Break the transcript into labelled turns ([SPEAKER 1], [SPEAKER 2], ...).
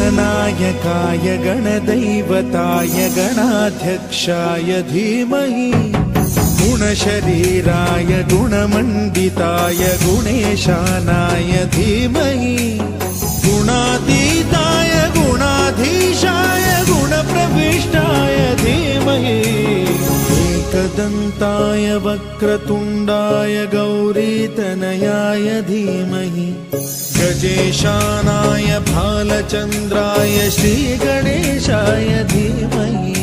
[SPEAKER 1] गणनायकाय गणदैवताय गणाध्यक्षाय धीमहि गुणशरीराय गुणमण्डिताय गुणेशानाय धीमहि गुणातीताय गुणाधीशाय गुणप्रविष्टाय धीमहि एकदन्ताय वक्रतुण्डाय गौरीतनयाय धीमहि गजेशानाय भालचन्द्राय श्रीगणेशाय धीमहि